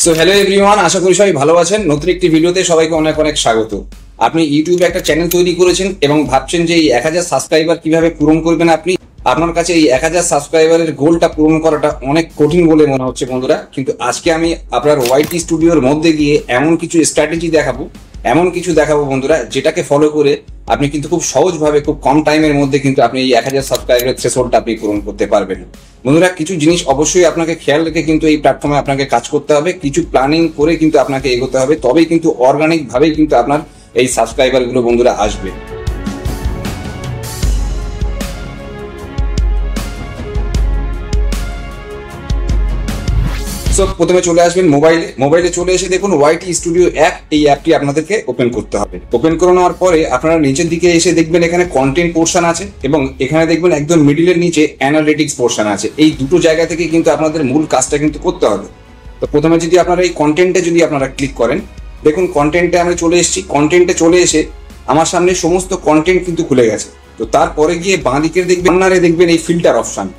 So hello everyone, আশা করি সবাই ভালো আছেন। নতুন একটি ভিডিওতে সবাইকে অনেক অনেক স্বাগত। আপনি ইউটিউবে একটা চ্যানেল তৈরি করেছেন এবং ভাবছেন যে এই 1000 সাবস্ক্রাইবার কিভাবে পূরণ করবেন আপনি। আপনার কাছে এই 1000 সাবস্ক্রাইবারের গোলটা পূরণ করাটা অনেক কঠিন বলে মনে হচ্ছে বন্ধুরা, কিন্তু আজকে আমি আপনার ওয়াইটি স্টুডিওর মধ্যে গিয়ে এমন কিছু স্ট্র্যাটেজি দেখাবো, এমন কিছু দেখাবো বন্ধুরা, যেটাকে ফলো করে আপনি কিন্তু খুব সহজভাবে খুব কম টাইমের মধ্যে কিন্তু আপনি এই 1000 সাবস্ক্রাইবারের থ্রেশহোল্ডটা আপনি পূরণ করতে পারবেন। বন্ধুরা, কিছু জিনিস অবশ্যই আপনাকে খেয়াল রেখে কিন্তু এই প্ল্যাটফর্মে আপনাকে কাজ করতে হবে, কিছু প্ল্যানিং করে কিন্তু আপনাকে এগোতে হবে, তবেই কিন্তু অর্গানিক ভাবেই কিন্তু আপনার এই সাবস্ক্রাইবার গুলো বন্ধুরা আসবে। সো প্রথমে চলে আসবেন মোবাইলে চলে এসে দেখুন ওয়াইটি স্টুডিও অ্যাপ, এই অ্যাপটি আপনাদেরকে ওপেন করতে হবে। ওপেন করে নেওয়ার পরে আপনারা নিচের দিকে এসে দেখবেন এখানে কন্টেন্ট পোর্শন আছে এবং এখানে দেখবেন একদম মিডিলের নিচে অ্যানালিটিক্স পোর্শন আছে। এই দুটো জায়গা থেকে কিন্তু আপনাদের মূল কাজটা কিন্তু করতে হবে। তো প্রথমে যদি আপনারা এই কন্টেন্টে যদি আপনারা ক্লিক করেন, দেখুন কন্টেন্টে আমি চলে এসেছি। কন্টেন্টে চলে এসে আমার সামনে সমস্ত কন্টেন্ট কিন্তু খুলে গেছে। তো তারপরে গিয়ে বাঁ দিকের দেখবেন এই ফিল্টার অপশন,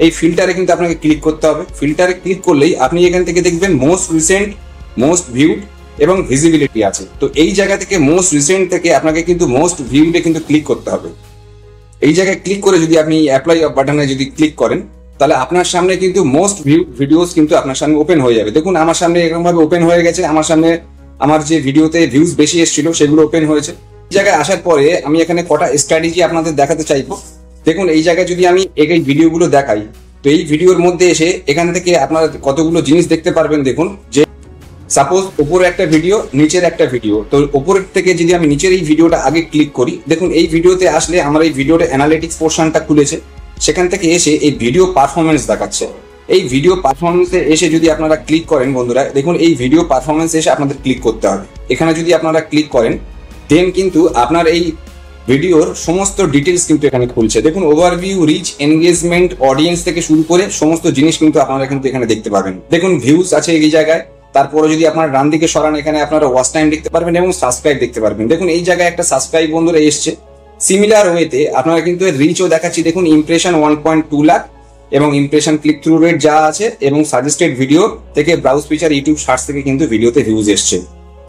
এই ফিল্টারে কিন্তু আপনাকে ক্লিক করতে হবে। ফিল্টারে ক্লিক করলেই আপনি এখান থেকে দেখবেন মোস্ট রিসেন্ট, মোস্ট ভিউড এবং ভিজিবিলিটি আছে। তো এই জায়গা থেকে মোস্ট রিসেন্ট থেকে আপনাকে কিন্তু মোস্ট ভিউডে কিন্তু ক্লিক করতে হবে। এই জায়গায় ক্লিক করে যদি আপনি অ্যাপ্লাই বাটনে যদি ক্লিক করেন, তাহলে আপনার সামনে কিন্তু মোস্ট ভিউড ভিডিওস কিন্তু আপনার সামনে ওপেন হয়ে যাবে। দেখুন আমার সামনে এরকম ভাবে ওপেন হয়ে গেছে। আমার সামনে আমার যে ভিডিওতে ভিউজ বেশি এসেছিল সেগুলো ওপেন হয়েছে। এই জায়গায় আসার পরে আমি এখানে কটা স্ট্র্যাটেজি আপনাদের দেখাতে চাইবো। দেখুন এই জায়গায় যদি আমি এই ভিডিওগুলো দেখাই, তো এই ভিডিওর মধ্যে এসে এখান থেকে আপনারা কতগুলো জিনিস দেখতে পারবেন। দেখুন যে সাপোজ উপরে একটা ভিডিও, নিচের একটা ভিডিও, তো উপরের থেকে যদি আমি নিচের এই ভিডিওটা আগে ক্লিক করি, দেখুন এই ভিডিওতে আসলে আমার এই ভিডিওটা অ্যানালিটিক্স পোর্শনটা খুলেছে। সেখান থেকে এসে এই ভিডিও পারফরমেন্স দেখাচ্ছে। এই ভিডিও পারফরমেন্সে এসে যদি আপনারা ক্লিক করেন বন্ধুরা, দেখুন এই ভিডিও পারফরমেন্স এসে আপনাদের ক্লিক করতে হবে। এখানে যদি আপনারা ক্লিক করেন দেন কিন্তু আপনার এই ভিডিওর সমস্ত ডিটেলস কিন্তু এখানে খুলছে। দেখুন ওভারভিউ, রিচ, এনগেজমেন্ট, অডিয়েন্স থেকে শুরু করে সমস্ত জিনিস কিন্তু আপনারা কিন্তু এখানে দেখতে পাবেন। দেখুন ভিউজ আছে এই জায়গায়, তারপরে যদি আপনার ডান দিকে সরান এখানে আপনারা ওয়াচ টাইম দেখতে পারবেন এবং সাবস্ক্রাইব দেখতে পারবেন। দেখুন এই জায়গায় একটা সাবস্ক্রাইব বন্ধুরা এসছে। সিমিলার ওয়েতে আপনারা কিন্তু রিচও দেখাচ্ছি। দেখুন ইমপ্রেশন 1.2 লাখ এবং ইমপ্রেশন ক্লিক থ্রু রেট যা আছে এবং সাজেস্টেড ভিডিও থেকে ব্রাউজ ফিচার, ইউটিউব সার্চ থেকে কিন্তু ভিডিওতে ভিউজ এসছে।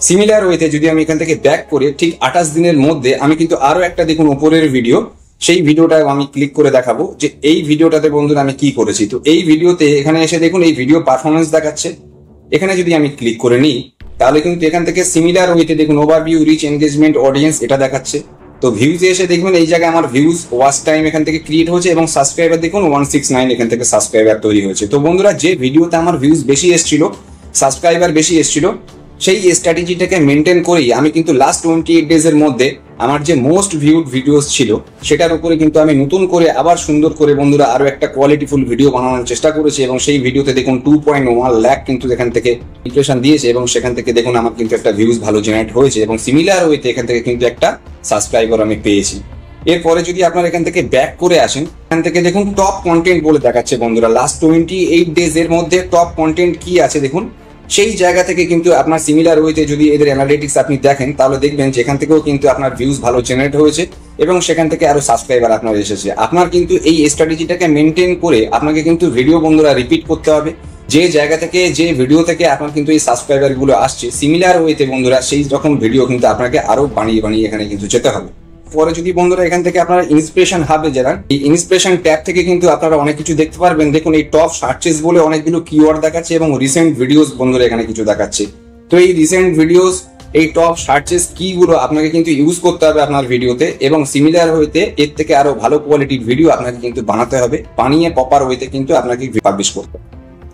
সিমিলার ওয়েতে যদি আমি এখান থেকে ব্যাক করে ঠিক 28 দিনের মধ্যে আমি কিন্তু আরো একটা দেখুন উপরের ভিডিও, সেই ভিডিওটা আমি ক্লিক করে দেখাবো যে এই ভিডিওটাতে বন্ধুরা আমি কি করেছি। তো এই ভিডিওতে এখানে এসে দেখুন এই ভিডিও পারফরমেন্স দেখাচ্ছে। এখানে যদি আমি ক্লিক করে নিই তাহলে কিন্তু এখান থেকে সিমিলার ওয়েতে দেখুন ওভারভিউ, রিচ, এনগেজমেন্ট, অডিয়েন্স এটা দেখাচ্ছে। তো ভিউজে এসে দেখবেন এই জায়গায় আমার ভিউজ, ওয়াচ টাইম এখান থেকে ক্রিয়েট হয়েছে এবং সাবস্ক্রাইবার দেখুন 169 এখান থেকে সাবস্ক্রাইবার তৈরি হয়েছে। তো বন্ধুরা, যে ভিডিওতে আমার ভিউজ বেশি এসেছিল, সাবস্ক্রাইবার বেশি এসেছিল, সেই স্ট্র্যাটেজিটাকে মেনটেন করেই আমি কিন্তু লাস্ট 28 ডেজ এর মধ্যে আমার যে মোস্ট ভিউড ভিডিওস ছিল সেটার উপরে কিন্তু আমি নতুন করে আবার সুন্দর করে বন্ধুরা আরো একটা কোয়ালিটিফুল ভিডিও বানানোর চেষ্টা করেছি এবং সেই ভিডিওতে দেখুন 2.1 লাখ কিন্তু এখান থেকে ইমপ্রেশন দিয়েছে এবং সেখান থেকে দেখুন আমার কিন্তু একটা ভিউজ ভালো জেনারেট হয়েছে এবং সিমিলার ওয়েতে এখান থেকে কিন্তু একটা সাবস্ক্রাইবার আমি পেয়েছি। এরপরে যদি আপনারা এখান থেকে ব্যাক করে আসেন, এখান থেকে দেখুন টপ কন্টেন্ট বলে দেখাচ্ছে বন্ধুরা লাস্ট 28 ডেজ এর মধ্যে টপ কন্টেন্ট কি আছে। দেখুন সেই জায়গা থেকে কিন্তু আপনার সিমিলার ওয়েতে যদি এদের অ্যানালিটিক্স আপনি দেখেন তাহলে দেখবেন যেখান থেকেও কিন্তু আপনার ভিউজ ভালো জেনারেট হয়েছে এবং সেখান থেকে আরো সাবস্ক্রাইবার আপনার এসেছে। আপনার কিন্তু এই স্ট্র্যাটেজিটাকে মেনটেন করে আপনাকে কিন্তু ভিডিও বন্ধুরা রিপিট করতে হবে। যে জায়গা থেকে, যে ভিডিও থেকে আপনার কিন্তু এই সাবস্ক্রাইবার গুলো আসছে সিমিলার ওয়েতে বন্ধুরা সেই রকম ভিডিও কিন্তু আপনাকে আরো বানিয়ে এখানে কিন্তু যেতে হবে। পরে যদি বন্ধুরা এখান থেকে আপনারা ইন্সপিরেশন হাবে যান, এই ইন্সপিরেশন ট্যাব থেকে কিন্তু আপনারা অনেক কিছু দেখতে পারবেন। দেখুন এই টপ সার্চেস বলে অনেকগুলো কিওয়ার্ড দেখাচ্ছে এবং রিসেন্ট ভিডিওস বন্ধুরা এখানে কিছু দেখাচ্ছে। তো এই রিসেন্ট ভিডিওস, এই টপ সার্চেস কি গুলো আপনাকে কিন্তু ইউজ করতে হবে আপনার ভিডিওতে এবং সিমিলার ওয়েতে এর থেকে আরো ভালো কোয়ালিটির ভিডিও আপনাকে কিন্তু বানাতে হবে, বানিয়ে প্রপার ওয়েতে কিন্তু আপনাকে পাবলিশ করতে হবে।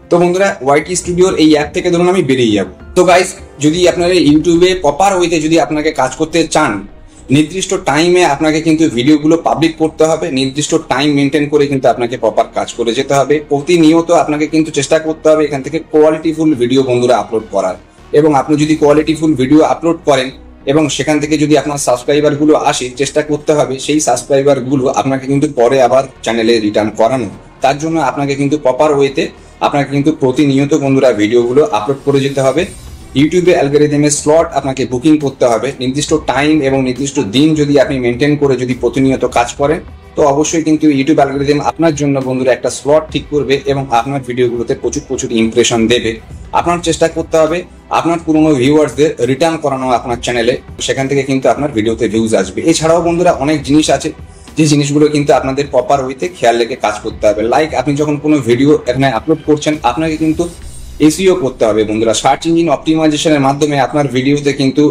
তো বন্ধুরা, ওয়াইটি স্টুডিওর এই অ্যাপ থেকে ধরুন আমি বেরিয়ে যাবো। তো গাইস, যদি আপনারা ইউটিউবে প্রপার ওয়েতে যদি আপনাকে কাজ করতে চান, নির্দিষ্ট টাইমে আপনাকে কিন্তু ভিডিওগুলো পাবলিক করতে হবে, নির্দিষ্ট টাইম মেনটেন করে কিন্তু আপনাকে প্রপার কাজ করে যেতে হবে। প্রতিনিয়ত আপনাকে কিন্তু চেষ্টা করতে হবে এখান থেকে কোয়ালিটিফুল ভিডিও বন্ধুরা আপলোড করার এবং আপনি যদি কোয়ালিটিফুল ভিডিও আপলোড করেন এবং সেখান থেকে যদি আপনার সাবস্ক্রাইবার গুলো আসে, চেষ্টা করতে হবে সেই সাবস্ক্রাইবার গুলো আপনাকে কিন্তু পরে আবার চ্যানেলে রিটার্ন করানো। তার জন্য আপনাকে কিন্তু প্রপার ওয়েতে আপনাকে কিন্তু প্রতিনিয়ত বন্ধুরা ভিডিওগুলো আপলোড করে যেতে হবে। ইউটিউবে অ্যালগরিদমের স্লট আপনাকে বুকিং করতে হবে। নির্দিষ্ট টাইম এবং নির্দিষ্ট দিন যদি আপনি মেনটেন করে যদি প্রতিনিয়ত কাজ করেন তো অবশ্যই কিন্তু ইউটিউব অ্যালগরিদম আপনার জন্য বন্ধুরা একটা স্লট ঠিক করবে এবং আপনার ভিডিওগুলোতে প্রচুর প্রচুর ইমপ্রেশন দেবে। আপনার চেষ্টা করতে হবে আপনার পুরনো ভিউয়ার্সদের রিটার্ন করানো আপনার চ্যানেলে, সেখান থেকে কিন্তু আপনার ভিডিওতে ভিউজ আসবে। এছাড়াও বন্ধুরা অনেক জিনিস আছে যে জিনিসগুলো কিন্তু আপনাদের প্রপার ওয়েতে খেয়াল রেখে কাজ করতে হবে। লাইক আপনি যখন কোনো ভিডিও এখানে আপলোড করছেন আপনাকে কিন্তু এসইও করতে হবে বন্ধুরা। সার্চ ইঞ্জিন অপটিমাইজেশনের মাধ্যমে আপনার ভিডিওতে কিন্তু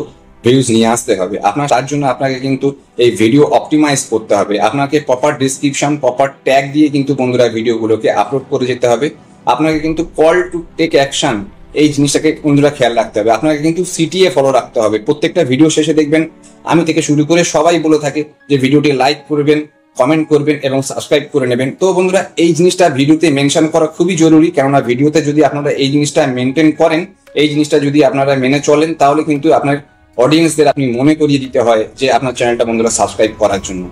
ভিউজ নিয়ে আসতে হবে। তার জন্য আপনাকে কিন্তু এই ভিডিও অপটিমাইজ করতে হবে। আপনাকে প্রপার ডিসক্রিপশন প্রপার ট্যাগ দিয়ে কিন্তু বন্ধুরা ভিডিওগুলোকে আপলোড করে যেতে হবে। আপনাকে কিন্তু কল টু টেক অ্যাকশন এই জিনিসটাকে বন্ধুরা খেয়াল রাখতে হবে। আপনাকে কিন্তু সিটিএ ফলো রাখতে হবে। প্রত্যেকটা ভিডিও শেষে দেখবেন আমি থেকে শুরু করে সবাই বলে থাকে যে ভিডিওটি লাইক করবেন, কমেন্ট করবেন এবং সাবস্ক্রাইব করে নেবেন। তো বন্ধুরা এই জিনিসটা ভিডিওতে মেনশন করা খুবই জরুরি, কেননা ভিডিওতে যদি আপনারা এই জিনিসটা মেনটেন করেন, এই জিনিসটা যদি আপনারা মেনে চলেন, তাহলে কিন্তু আপনার অডিয়েন্সদের আপনি মনে করিয়ে দিতে হয় যে আপনার চ্যানেলটা বন্ধুরা সাবস্ক্রাইব করার জন্য।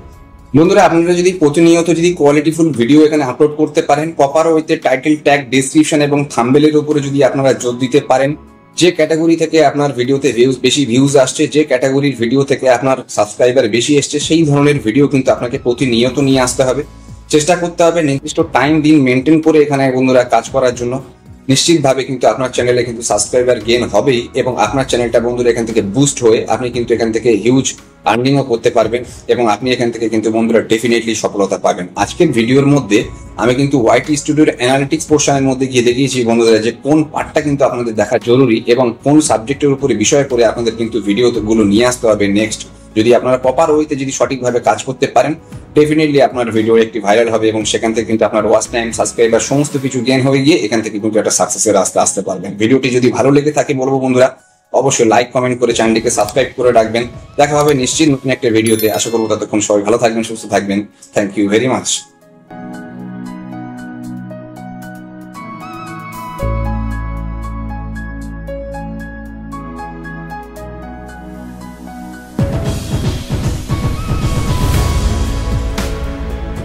বন্ধুরা আপনারা যদি প্রতিনিয়ত যদি কোয়ালিটিফুল ভিডিও এখানে আপলোড করতে পারেন, প্রপার ওয়েতে টাইটেল, ট্যাগ, ডেসক্রিপশন এবং থাম্বনেলের উপরে যদি আপনারা জোর দিতে পারেন, যে ক্যাটাগরি থেকে আপনার ভিডিওতে বেশি ভিউজ আসছে, যে ক্যাটাগরির ভিডিও থেকে আপনার সাবস্ক্রাইবার বেশি এসছে, সেই ধরনের ভিডিও কিন্তু আপনাকে প্রতিনিয়ত নিয়ে আসতে হবে। চেষ্টা করতে হবে নির্দিষ্ট টাইম দিন মেনটেন করে এখানে বন্ধুরা কাজ করার জন্য। নিশ্চিতভাবে কিন্তু আপনার চ্যানেলে কিন্তু সাবস্ক্রাইবার গেইন হবেই এবং আপনার চ্যানেলটা বন্ধুরা এখান থেকে বুস্ট হয়ে আপনি কিন্তু এখান থেকে হিউজ আর্নিংও করতে পারবেন এবং আপনি এখান থেকে কিন্তু বন্ধুরা ডেফিনেটলি সফলতা পাবেন। আজকের ভিডিওর মধ্যে আমি কিন্তু ওয়াইটি স্টুডিওর অ্যানালিটিক্স পোর্শনের মধ্যে গিয়ে দেখিয়েছি বন্ধুরা যে কোন পার্টটা কিন্তু আপনাদের দেখা জরুরি এবং কোন সাবজেক্টের উপরে বিষয় করে আপনাদের কিন্তু ভিডিওগুলো নিয়ে আসতে হবে নেক্সট। যদি আপনারা প্রপার ওয়েতে যদি সঠিকভাবে কাজ করতে পারেন, ডেফিনেটলি আপনার ভিডিও একটি ভাইরাল হবে এবং সেখান থেকে কিন্তু আপনার ওয়াচ টাইম, সাবস্ক্রাইবার সমস্ত কিছু গেইন হয়ে গিয়ে এখান থেকে কিন্তু একটা সাকসেসের রাস্তা আসতে পারবেন। ভিডিওটি যদি ভালো লেগে থাকে বলবো বন্ধুরা অবশ্যই লাইক, কমেন্ট করে চ্যানেলটিকে সাবস্ক্রাইব করে রাখবেন। দেখা হবে নিশ্চিত নতুন একটা ভিডিওতে। আশা করবো ততক্ষণ সবাই ভালো থাকবেন, সুস্থ থাকবেন। Thank you very much.